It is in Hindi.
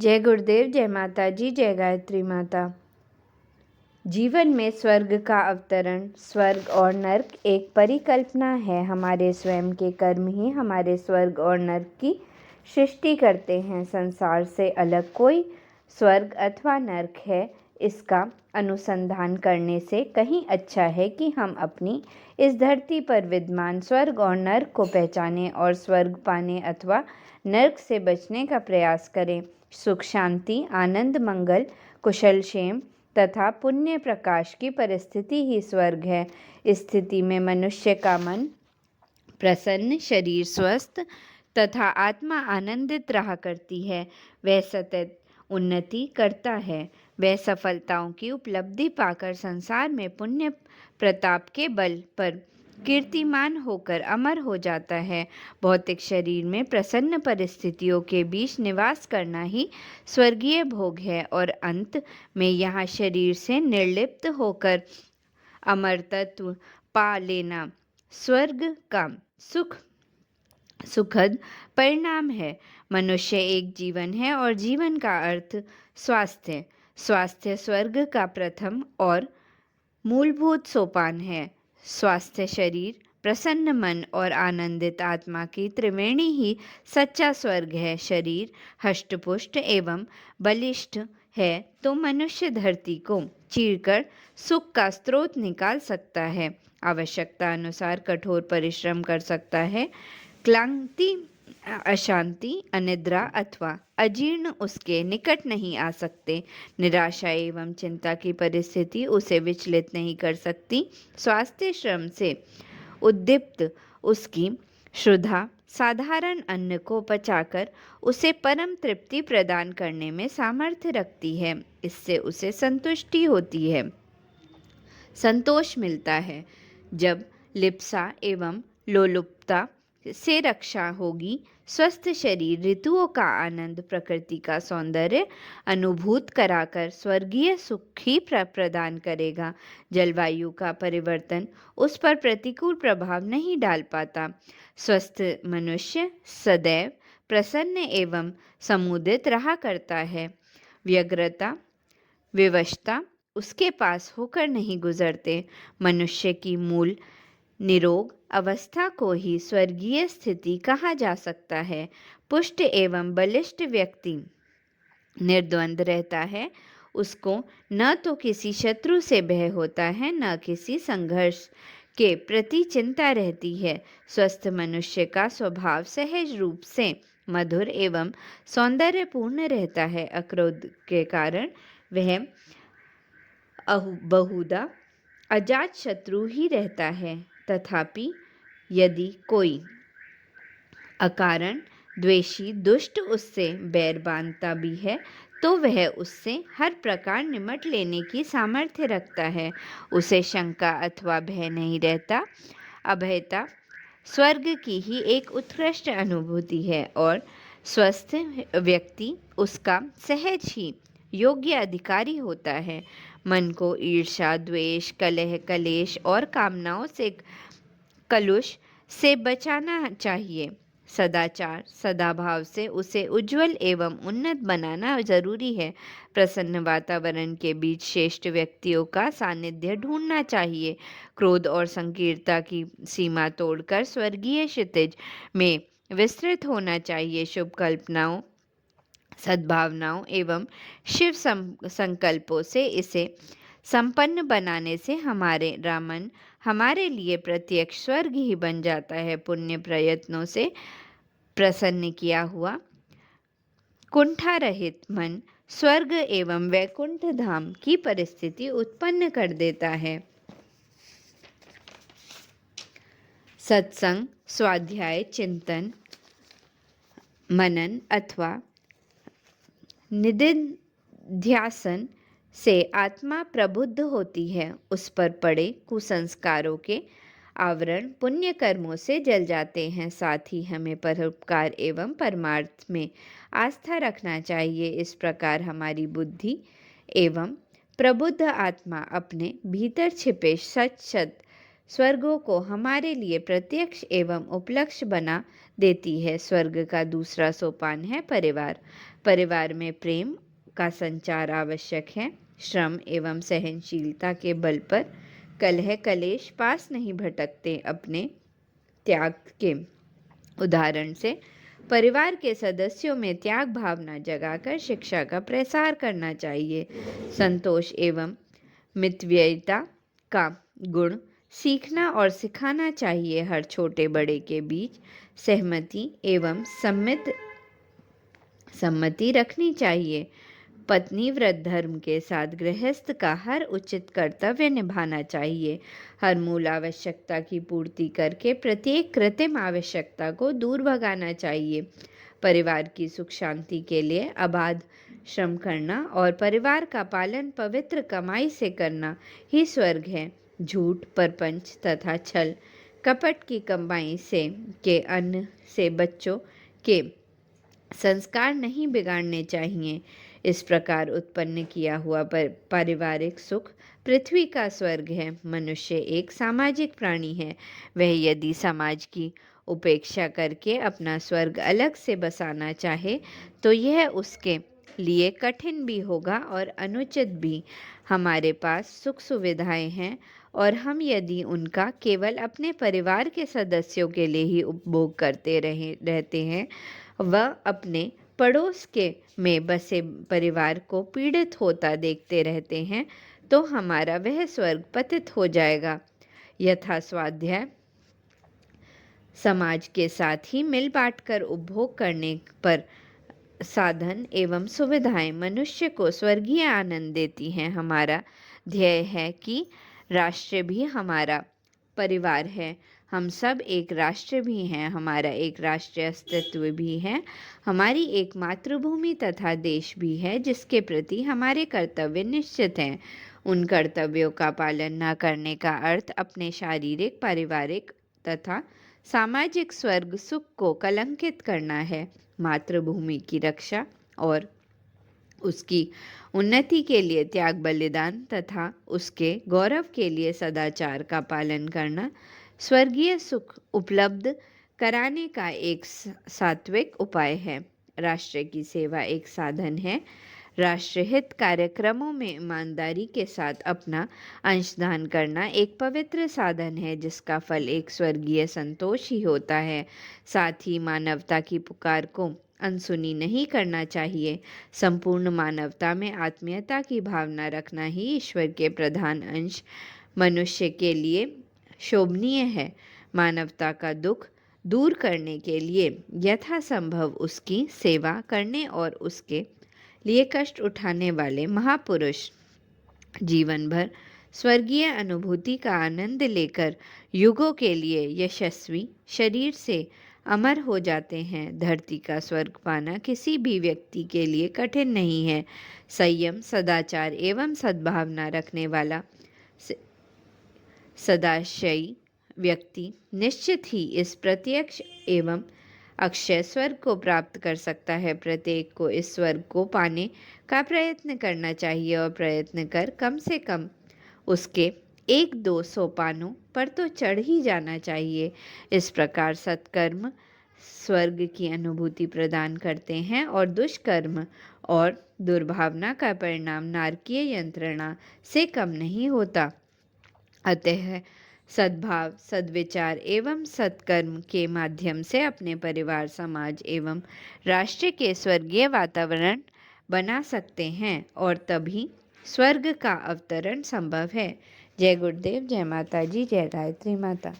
जय गुरुदेव, जय माता जी, जय गायत्री माता। जीवन में स्वर्ग का अवतरण। स्वर्ग और नर्क एक परिकल्पना है। हमारे स्वयं के कर्म ही हमारे स्वर्ग और नर्क की सृष्टि करते हैं। संसार से अलग कोई स्वर्ग अथवा नर्क है, इसका अनुसंधान करने से कहीं अच्छा है कि हम अपनी इस धरती पर विद्यमान स्वर्ग और नर्क को पहचानें और स्वर्ग पाने अथवा नर्क से बचने का प्रयास करें। सुख, शांति, आनंद, मंगल, कुशल क्षेम तथा पुण्य प्रकाश की परिस्थिति ही स्वर्ग है। इस स्थिति में मनुष्य का मन प्रसन्न, शरीर स्वस्थ तथा आत्मा आनंदित रहा करती है। वह सतत उन्नति करता है। वह सफलताओं की उपलब्धि पाकर संसार में पुण्य प्रताप के बल पर कीर्तिमान होकर अमर हो जाता है। भौतिक शरीर में प्रसन्न परिस्थितियों के बीच निवास करना ही स्वर्गीय भोग है और अंत में यहाँ शरीर से निर्लिप्त होकर अमर तत्व पा लेना स्वर्ग का सुखद परिणाम है। मनुष्य एक जीवन है और जीवन का अर्थ स्वास्थ्य। स्वास्थ्य स्वर्ग का प्रथम और मूलभूत सोपान है। स्वास्थ्य शरीर, प्रसन्न मन और आनंदित आत्मा की त्रिवेणी ही सच्चा स्वर्ग है। शरीर हष्टपुष्ट एवं बलिष्ठ है तो मनुष्य धरती को चीरकर सुख का स्रोत निकाल सकता है। आवश्यकता अनुसार कठोर परिश्रम कर सकता है। क्लांति, अशांति, अनिद्रा अथवा अजीर्ण उसके निकट नहीं आ सकते। निराशा एवं चिंता की परिस्थिति उसे विचलित नहीं कर सकती। स्वास्थ्य श्रम से उद्दीप्त उसकी क्षुधा साधारण अन्न को पचाकर उसे परम तृप्ति प्रदान करने में सामर्थ्य रखती है। इससे उसे संतुष्टि होती है, संतोष मिलता है। जब लिप्सा एवं लोलुपता से रक्षा होगी, स्वस्थ शरीर ऋतुओं का आनंद, प्रकृति का सौंदर्य अनुभूत कराकर स्वर्गीय सुख ही प्रदान करेगा। जलवायु का परिवर्तन उस पर प्रतिकूल प्रभाव नहीं डाल पाता। स्वस्थ मनुष्य सदैव प्रसन्न एवं समुदित रहा करता है। व्यग्रता, विवशता उसके पास होकर नहीं गुजरते। मनुष्य की मूल निरोग अवस्था को ही स्वर्गीय स्थिति कहा जा सकता है। पुष्ट एवं बलिष्ठ व्यक्ति निर्द्वंद रहता है। उसको न तो किसी शत्रु से भय होता है, न किसी संघर्ष के प्रति चिंता रहती है। स्वस्थ मनुष्य का स्वभाव सहज रूप से मधुर एवं सौंदर्यपूर्ण रहता है। अक्रोध के कारण वह बहुधा अजात शत्रु ही रहता है। तथापि यदि कोई अकारण द्वेषी दुष्ट उससे बैर बांधता भी है तो वह उससे हर प्रकार निमट लेने की सामर्थ्य रखता है। उसे शंका अथवा भय नहीं रहता। अभयता स्वर्ग की ही एक उत्कृष्ट अनुभूति है और स्वस्थ व्यक्ति उसका सहज ही योग्य अधिकारी होता है। मन को ईर्ष्या, द्वेष, कलह, कलेश और कामनाओं से कलुष से बचाना चाहिए। सदाचार, सदाभाव से उसे उज्जवल एवं उन्नत बनाना जरूरी है। प्रसन्न वातावरण के बीच श्रेष्ठ व्यक्तियों का सानिध्य ढूंढना चाहिए। क्रोध और संकीर्णता की सीमा तोड़कर स्वर्गीय क्षितिज में विस्तृत होना चाहिए। शुभ कल्पनाओं, सद्भावनाओं एवं शिव संकल्पों से इसे संपन्न बनाने से हमारे रामन हमारे लिए प्रत्यक्ष स्वर्ग ही बन जाता है। पुण्य प्रयत्नों से प्रसन्न किया हुआ कुंठा रहित मन स्वर्ग एवं वैकुंठ धाम की परिस्थिति उत्पन्न कर देता है। सत्संग, स्वाध्याय, चिंतन, मनन अथवा निधिध्यासन से आत्मा प्रबुद्ध होती है। उस पर पड़े कुसंस्कारों के आवरण पुण्य कर्मों से जल जाते हैं। साथ ही हमें परोपकार एवं परमार्थ में आस्था रखना चाहिए। इस प्रकार हमारी बुद्धि एवं प्रबुद्ध आत्मा अपने भीतर छिपे सत स्वर्गों को हमारे लिए प्रत्यक्ष एवं उपलक्ष्य बना देती है। स्वर्ग का दूसरा सोपान है परिवार। परिवार में प्रेम का संचार आवश्यक है। श्रम एवं सहनशीलता के बल पर कलह कलेश पास नहीं भटकते। अपने त्याग के उदाहरण से परिवार के सदस्यों में त्याग भावना जगाकर शिक्षा का प्रसार करना चाहिए। संतोष एवं मितव्ययिता का गुण सीखना और सिखाना चाहिए। हर छोटे बड़े के बीच सहमति एवं सम्मति रखनी चाहिए। पत्नी व्रत धर्म के साथ गृहस्थ का हर उचित कर्तव्य निभाना चाहिए। हर मूल आवश्यकता की पूर्ति करके प्रत्येक कृत्रिम आवश्यकता को दूर भगाना चाहिए। परिवार की सुख शांति के लिए अबाध श्रम करना और परिवार का पालन पवित्र कमाई से करना ही स्वर्ग है। झूठ, परपंच तथा छल कपट की कमाई से के अन्न से बच्चों के संस्कार नहीं बिगाड़ने चाहिए। इस प्रकार उत्पन्न किया हुआ पारिवारिक सुख पृथ्वी का स्वर्ग है। मनुष्य एक सामाजिक प्राणी है। वह यदि समाज की उपेक्षा करके अपना स्वर्ग अलग से बसाना चाहे तो यह उसके लिए कठिन भी होगा और अनुचित भी। हमारे पास सुख सुविधाएं हैं और हम यदि उनका केवल अपने परिवार के सदस्यों के लिए ही उपभोग करते रहते हैं, वह अपने पड़ोस के में बसे परिवार को पीड़ित होता देखते रहते हैं, तो हमारा वह स्वर्ग पतित हो जाएगा। यथा स्वाध्याय समाज के साथ ही मिल बांट कर उपभोग करने पर साधन एवं सुविधाएं मनुष्य को स्वर्गीय आनंद देती हैं। हमारा ध्येय है कि राष्ट्र भी हमारा परिवार है। हम सब एक राष्ट्र भी हैं। हमारा एक राष्ट्रीय अस्तित्व भी है। हमारी एक मातृभूमि तथा देश भी है जिसके प्रति हमारे कर्तव्य निश्चित हैं। उन कर्तव्यों का पालन न करने का अर्थ अपने शारीरिक, पारिवारिक तथा सामाजिक स्वर्ग सुख को कलंकित करना है। मातृभूमि की रक्षा और उसकी उन्नति के लिए त्याग बलिदान तथा उसके गौरव के लिए सदाचार का पालन करना स्वर्गीय सुख उपलब्ध कराने का एक सात्विक उपाय है। राष्ट्र की सेवा एक साधन है। राष्ट्रहित कार्यक्रमों में ईमानदारी के साथ अपना अंशदान करना एक पवित्र साधन है जिसका फल एक स्वर्गीय संतोष ही होता है। साथ ही मानवता की पुकार को अनसुनी नहीं करना चाहिए। संपूर्ण मानवता में आत्मीयता की भावना रखना ही ईश्वर के प्रधान अंश मनुष्य के लिए शोभनीय है। मानवता का दुख दूर करने के लिए यथासंभव उसकी सेवा करने और उसके लिए कष्ट उठाने वाले महापुरुष जीवन भर स्वर्गीय अनुभूति का आनंद लेकर युगों के लिए यशस्वी शरीर से अमर हो जाते हैं। धरती का स्वर्ग पाना किसी भी व्यक्ति के लिए कठिन नहीं है। संयम, सदाचार एवं सद्भावना रखने वाला सदाशयी व्यक्ति निश्चित ही इस प्रत्यक्ष एवं अक्षय स्वर्ग को प्राप्त कर सकता है। प्रत्येक को इस स्वर्ग को पाने का प्रयत्न करना चाहिए और प्रयत्न कर कम से कम उसके 1-2 सोपानों पर तो चढ़ ही जाना चाहिए। इस प्रकार सत्कर्म स्वर्ग की अनुभूति प्रदान करते हैं और दुष्कर्म और दुर्भावना का परिणाम नारकीय यंत्रणा से कम नहीं होता। अतः सद्भाव, सद्विचार एवं सत्कर्म के माध्यम से अपने परिवार, समाज एवं राष्ट्र के स्वर्गीय वातावरण बना सकते हैं और तभी स्वर्ग का अवतरण संभव है। जय गुरुदेव, जय माता जी, जय गायत्री माता।